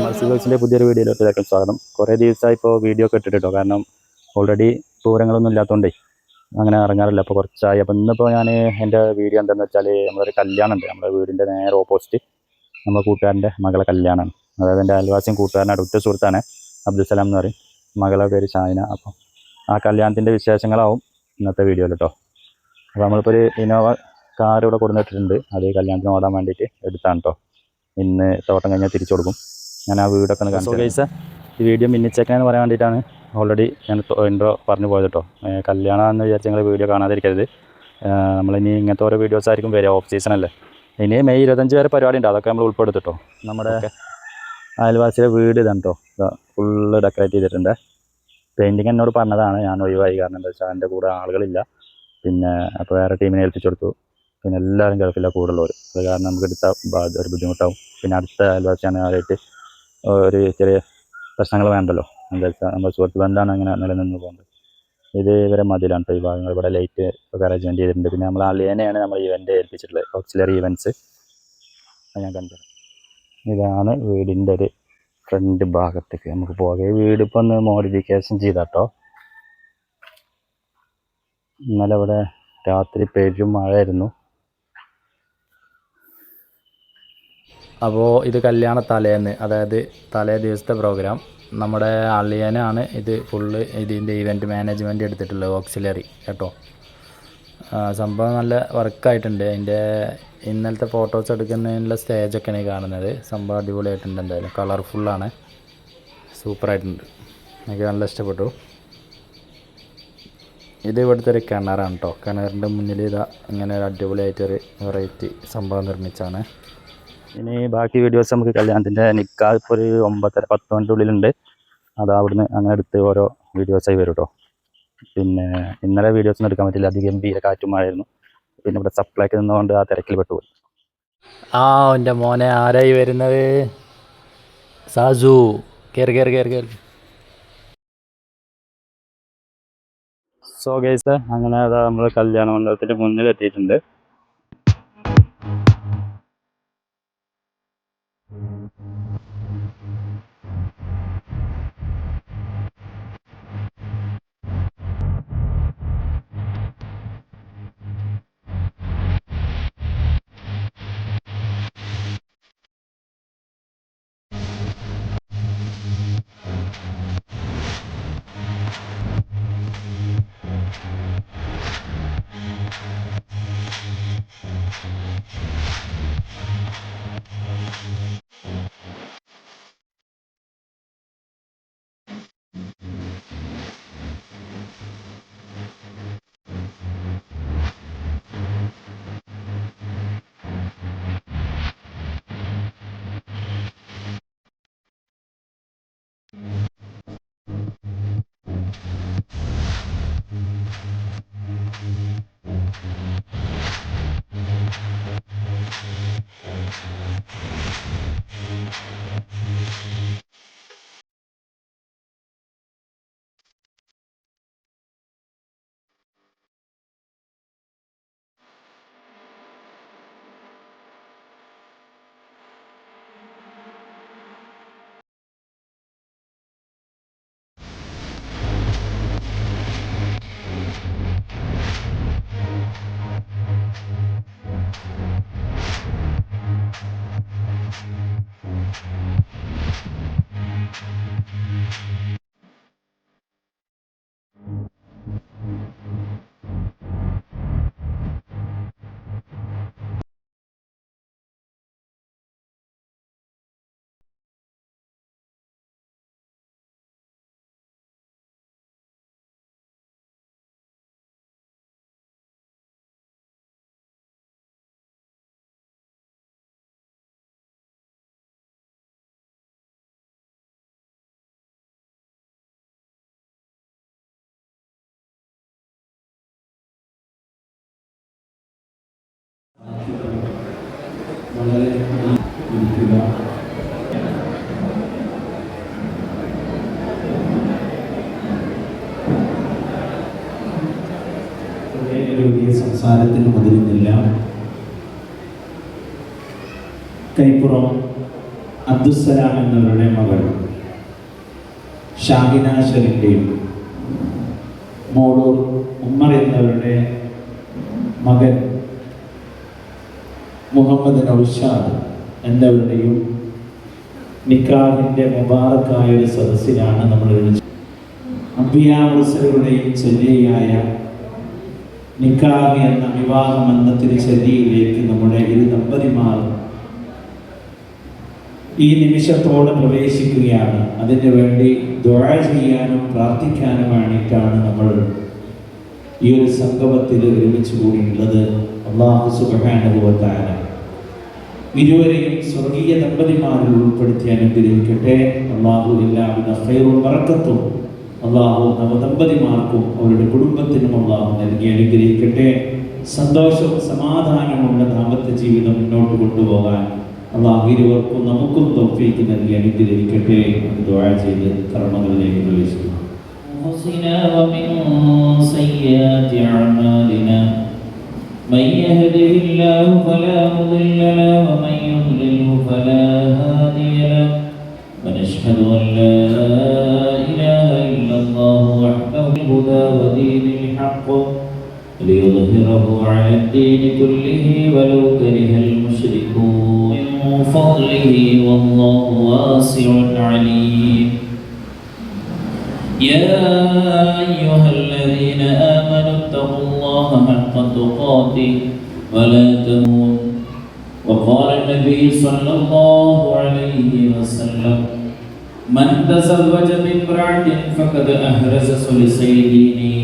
മത്സ്യഗൾസിൻ്റെ പുതിയൊരു വീഡിയോയിലോട്ട് സ്വാഗതം. കുറേ ദിവസമായി ഇപ്പോൾ വീഡിയോ ഒക്കെ ഇട്ടിട്ടോ, കാരണം ഓൾറെഡി പൂരങ്ങളൊന്നും ഇല്ലാത്തതുകൊണ്ടേ അങ്ങനെ ഇറങ്ങാറില്ല. അപ്പോൾ കുറച്ചായി. അപ്പോൾ ഇന്നിപ്പോൾ ഞാൻ എൻ്റെ വീഡിയോ എന്താണെന്ന് വെച്ചാൽ നമ്മളൊരു കല്യാണം ഉണ്ട് നമ്മുടെ വീടിൻ്റെ നേരെ ഓപ്പോസിറ്റ്. നമ്മുടെ കൂട്ടുകാരൻ്റെ മകളെ കല്യാണമാണ്. അതായത് എൻ്റെ അയൽവാസിയും കൂട്ടുകാരനാണ്, ഉറ്റ സുഹൃത്താണ്, അബ്ദുസലാം എന്ന് പറയും. മകളെ പേര് ഷാഹിന. അപ്പോൾ ആ കല്യാണത്തിൻ്റെ വിശേഷങ്ങളാവും ഇന്നത്തെ വീഡിയോയിൽ കേട്ടോ. അപ്പോൾ നമ്മളിപ്പോൾ ഒരു ഇന്നോവ കാർ ഇവിടെ കൊടുത്തിട്ടുണ്ട്. അത് കല്യാണത്തിന് ഓടാൻ വേണ്ടിയിട്ട് എടുത്താണ് കേട്ടോ. ഇന്ന് തോട്ടം കഴിഞ്ഞാൽ തിരിച്ചു കൊടുക്കും. ഞാൻ ആ വീടൊക്കെ ഒന്ന് കാണിച്ചു. ഗൈസ്, ഈ വീഡിയോ മിന്നിച്ചേക്കാന്ന് പറയാൻ വേണ്ടിയിട്ടാണ് ഓൾറെഡി ഞാൻ ഇൻട്രോ പറഞ്ഞു പോയത് കേട്ടോ. കല്യാണം എന്ന് വിചാരിച്ച് നിങ്ങൾ വീഡിയോ കാണാതിരിക്കരുത്. നമ്മളിനി ഇങ്ങനത്തെ ഓരോ വീഡിയോസ് ആയിരിക്കും വരിക. ഓഫ് സീസൺ അല്ലേ. ഇനി മെയ് 25 വരെ പരിപാടി ഉണ്ട്. അതൊക്കെ നമ്മൾ ഉൾപ്പെടുത്തിട്ടോ. നമ്മുടെ അയൽവാസിയുടെ വീട് ഇതാണ് കേട്ടോ. ഫുള്ള് ഡെക്കറേറ്റ് ചെയ്തിട്ടുണ്ട്. പെയിൻറ്റിങ് എന്നോട് പറഞ്ഞതാണ്, ഞാൻ ഒഴിവായി. കാരണം എന്താ വെച്ചാൽ എൻ്റെ കൂടെ ആളുകളില്ല. പിന്നെ അപ്പോൾ വേറെ ടീമിനെ ഏൽപ്പിച്ചു കൊടുത്തു. പിന്നെ എല്ലാവരും ഗൾഫില്ല കൂടുള്ളവർ. അത് കാരണം നമുക്ക് എടുത്താൽ ഒരു ബുദ്ധിമുട്ടാവും. പിന്നെ അടുത്ത അയൽവാസിയാണ് ആയിട്ട് ഒരു ചെറിയ പ്രശ്നങ്ങൾ വേണ്ടല്ലോ. എന്താ വെച്ചാൽ നമ്മുടെ സുഹൃത്ത് ബന്ധമാണ് അങ്ങനെ നിലനിന്ന് പോകുന്നത്. ഇത് ഇവരെ മതിലാണ് കേട്ടോ. ഈ ഭാഗങ്ങൾ ഇവിടെ ലൈറ്റ് ഒക്കെ അറേഞ്ച്മെൻറ്റ് ചെയ്തിട്ടുണ്ട്. പിന്നെ നമ്മൾ അളിയനെയാണ് നമ്മൾ ഇവൻ്റ് ഏൽപ്പിച്ചിട്ടുള്ളത്, ഓക്സിലറി ഇവൻറ്റ്സ്. അത് ഞാൻ കണ്ടത്. ഇതാണ് വീടിൻ്റെ ഒരു ഫ്രണ്ട് ഭാഗത്തേക്ക് നമുക്ക് പോകെ. വീട് ഇപ്പം ഒന്ന് മോഡിഫിക്കേഷൻ ചെയ്താട്ടോ. ഇന്നലെ ഇവിടെ രാത്രി പെരും മഴയായിരുന്നു. അപ്പോൾ ഇത് കല്യാണ തലേന്ന്, അതായത് തലേ ദിവസത്തെ പ്രോഗ്രാം. നമ്മുടെ അളിയനാണ് ഇത് ഫുള്ള് ഇതിൻ്റെ ഇവൻറ്റ് മാനേജ്മെൻറ്റ് എടുത്തിട്ടുള്ളത്, ഓക്സിലറി കേട്ടോ. സംഭവം നല്ല വർക്കായിട്ടുണ്ട്. അതിൻ്റെ ഇന്നലത്തെ ഫോട്ടോസ് എടുക്കുന്നതിനുള്ള സ്റ്റേജൊക്കെയാണ് ഈ കാണുന്നത്. സംഭവം അടിപൊളിയായിട്ടുണ്ട്. എന്തായാലും കളർഫുള്ളാണ്, സൂപ്പറായിട്ടുണ്ട്. എനിക്ക് നല്ല ഇഷ്ടപ്പെട്ടു. ഇത് ഇവിടുത്തെ ഒരു കിണറാണ് കേട്ടോ. കിണറിൻ്റെ മുന്നിൽ ഇതാ ഇങ്ങനെ ഒരു അടിപൊളിയായിട്ടൊരു വെറൈറ്റി സംഭവം നിർമ്മിച്ചാണ്. ഇനി ബാക്കി വീഡിയോസ് നമുക്ക് കല്യാണത്തിൻ്റെ നിക്കാഹ് ഇപ്പോൾ ഒരു 9:30-10 മണിൻ്റെ ഉള്ളിലുണ്ട്. അത് അവിടുന്ന് അങ്ങനെ എടുത്ത് ഓരോ വീഡിയോസായി വരും കേട്ടോ. പിന്നെ ഇന്നലെ വീഡിയോസൊന്നും എടുക്കാൻ പറ്റില്ല, അധികം ഗംഭീര കാറ്റും മഴയായിരുന്നു. പിന്നെ ഇവിടെ സപ്ലൈക്ക് നിന്നുകൊണ്ട് ആ തിരക്കിൽ പെട്ടുപോയി. എൻ്റെ മോനെ ആരായി വരുന്നത്? സാജു, കയറി കയറി കയറി കയറി. സോ ഗൈസ്, അങ്ങനെ അതാ നമ്മൾ കല്യാണ മണ്ഡപത്തിൻ്റെ മുന്നിൽ എത്തിയിട്ടുണ്ട്. സംസാരത്തിന് മുതിരുന്നില്ല. കൈപ്പുറം അബ്ദുസ്സലാം എന്നവരുടെ മകൾ ഷാഹിന ഷെറിൻ്റെയും മോളൂർ ഉമ്മർ എന്നവരുടെ മകൻ മുഹമ്മദ് നൗഷാദ് എന്നവരുടെയും നിക്കാഹിൻ്റെ മുബാറക്കായ ഒരു സദസ്സിലാണ് നമ്മൾ അംബിയാ മുർസലുകളുടെയും ചര്യയായ നിക്കാഹ് എന്ന വിവാഹബന്ധത്തിന് ചര്യയിലേക്ക് നമ്മുടെ ഇരു ദമ്പതിമാർ ഈ നിമിഷത്തോടെ പ്രവേശിക്കുകയാണ്. അതിനു വേണ്ടി ദുആ ചെയ്യാനും പ്രാർത്ഥിക്കാനും വേണ്ടിയിട്ടാണ് നമ്മൾ ഈ ഒരു സംഗമത്തിൽ ഒരുമിച്ച് കൂടിയുള്ളത്. അല്ലാഹു സുബ്ഹാനഹു വ തആല ഇരുവരെയും സ്വർഗീയ ദമ്പതിമാരിൽ ഉൾപ്പെടുത്തി അനുഗ്രഹിക്കട്ടെ. അല്ലാഹു എല്ലാവിധ ഖൈറും ബറക്കത്തും അല്ലാഹു നവദമ്പതിമാർക്കും അവരുടെ കുടുംബത്തിനും അല്ലാഹു നൽകി അനുഗ്രഹിക്കട്ടെ. സന്തോഷവും സമാധാനമുള്ള ദാമ്പത്യ ജീവിതം മുന്നോട്ട് കൊണ്ടുപോകാൻ അല്ലാഹു ഇരുവർക്കും നമുക്കും തൗഫീഖ് നൽകി അനുഗ്രഹിക്കട്ടെ. ദുആ ചെയ്ത് കർമ്മങ്ങളിലേക്ക് പ്രവേശിക്കുന്നു. من يهده الله فلا مضل له ومن يضلله فلا هادي له ونشهد أن لا إله إلا الله وحده الهدى ودين الحق ليظهره على الدين كله ولو كره المشركون من فضله والله واسع عليم. يا أيها الذين آمنوا اتقوا الله حق تقاته ولا تموتن. وقال النبي صلى الله عليه وسلم من تزوج بامرأة فقد أحرز ثلثي دينه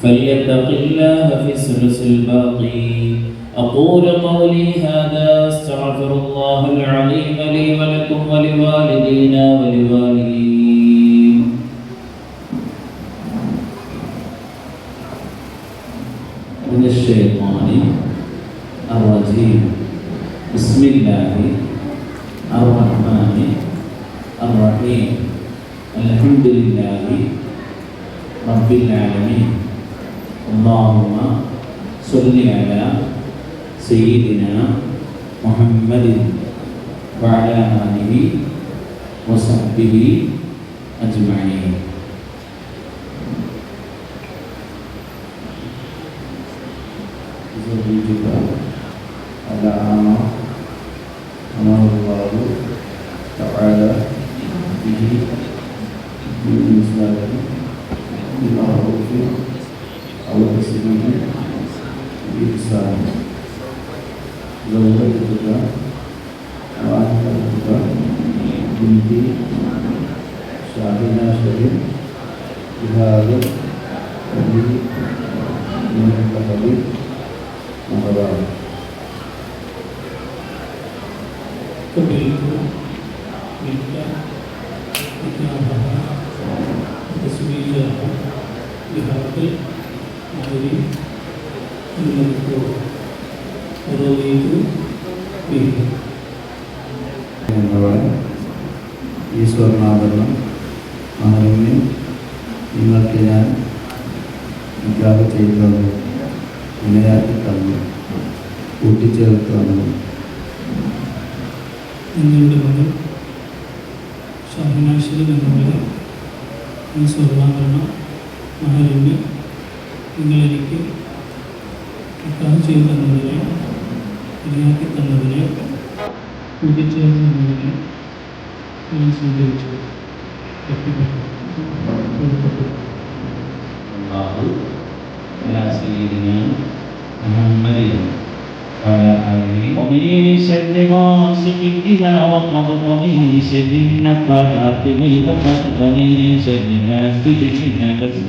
فليتق الله في الثلث الباقي. أقول قولي هذا أستغفر الله العظيم لي ولكم ولوالدينا ولوالديكم من الشيطان الرجيم. بسم الله الرحمن الرحيم. الحمد لله رب العالمين. اللهم صل على سيدنا محمد وعلى آله وصحبه أجمعين. juga ada amal Allah Ta'ala bihi bi'islam bima'rufi al-muslimin bi'islam zawaj juga wa'ahkan juga binti Syahina Syarif Ihadur Nabi Muhammad Muhammad Kebetulan kita Bismillah Dihati Hari Menentu Orang itu ഈശ്വരനാഥനം മഹലിനെ നിങ്ങൾക്ക് ഞാൻ നിക്കാഹ് ചെയ്തു തന്നു, ഇണയാക്കി തന്നു, കൂട്ടിച്ചേർത്ത് തന്നു. നിങ്ങളുടെ മകൾ ഷാഹിനാശ്വരി എന്നവരെ ഈ സ്വർണ്ണാഭരണ മഹലിനെ നിങ്ങളെനിക്ക് നിക്കാഹ് ചെയ്തു തന്നതിനെ, ഇണയാക്കി തന്നതിനെ, കൂട്ടിച്ചേർത്ത് തന്നതിനെ ഞാൻ സ്വീകരിച്ചു. ومن شر غاسق إذا وقب ومن شر النفاثات في العقد ومن شر حاسد إذا حسد.